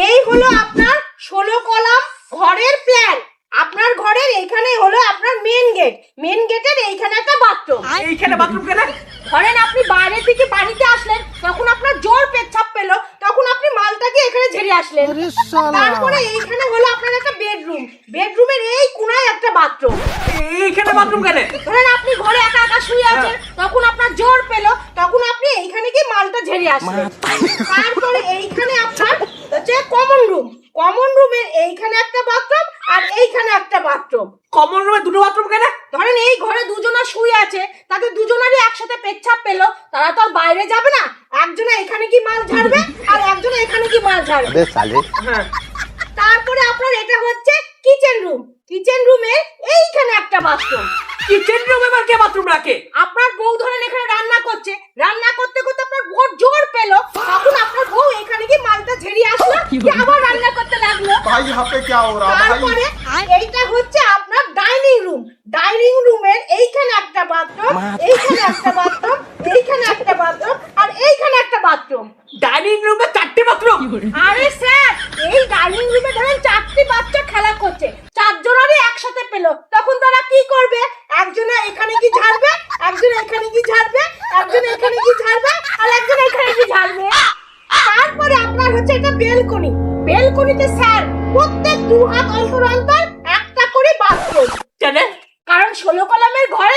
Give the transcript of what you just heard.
এই হলো আপনার 16 কলাম ঘরের প্ল্যান। আপনার ঘরের এইখানে হলো আপনার মেন গেট। মেন গেটের এইখানে একটা বাথরুম। এইখানে বাথরুম কেন? ধরেন আপনি বাইরে থেকে বাড়িতে আসলেন, তখন আপনার জোর পেচ্ছাপ পেলো, তখন আপনি মালটাকে এখানে ঝেড়ে আসলেন। তারপরে এইখানে হলো আপনার একটা বেডরুম। বেডরুমের এই কোনায় একটা বাথরুম। এইখানে বাথরুম কেন? ধরেন আপনি ঘরে একা একা শুয়ে আছেন, তখন আপনার জোর পেলো, তখন আপনি এইখানে কি মালটা ঝেড়ে আসলেন। তারপরে এইখানে আপনার হচ্ছে কমন রুম। কমন রুমের এইখানে একটা বাথরুম আর এইখানে একটা বাথরুম। কমন রুমে দুটো বাথরুম কেন? ধরেন এই ঘরে দুজনা শুয়ে আছে, তাদের দুজনারই একসাথে পেচ্ছাপ পেলো, তারা তো আর বাইরে যাবে না, একজনে এখানে কি মাল ঝাড়বে আর একজনে এখানে কি মাল ঝাড়বে। হ্যাঁ। তারপরে আপনার এটা হচ্ছে কিচেন রুম। কিচেন রুমের এইখানে একটা বাথরুম। কিচেন রুমে আবার কে বাথরুম রাখে? আপনার বউ ধরেন এখানে রান্না করছে, রান্না করতে করতে আপনার বউ জোর পেলো, তখন আপনার বউ এখানে কি মালটা ঝেড়িয়ে আসলো, কি আবার রান্না করতে লাগলো। भाई यहाँ पे क्या हो रहा है भाई? তারপরে এইটা হচ্ছে আপনার ডাইনিং রুম। ডাইনিং রুমের এইখানে একটা বাথরুম, এইখানে একটা বাথরুম, এইখানে একটা বাথরুম আর এইখানে একটা বাথরুম। ডাইনিং রুমে 4টে বাথরুম? আরে স্যার, এই ডাইনিং রুমে ধরেন 4টি বাচ্চা খেলা করছে, 4 জনেরই একসাথে পেলো, তখন তারা কি করবে? একজনে এখানে কি ঝাড়বে, একজন এখানে কি ঝাড়বে, একজন এখানে কি ঝাড়বে আর একজন এখানে কি ঝাড়বে। তারপরে আপনার হচ্ছে এটা বেলকনি। বেলকনিতে স্যার প্রত্যেক 2 হাত অন্তর অন্তর একটা করে বাথরুম। কেন? কারণ 16 কলামের ঘরে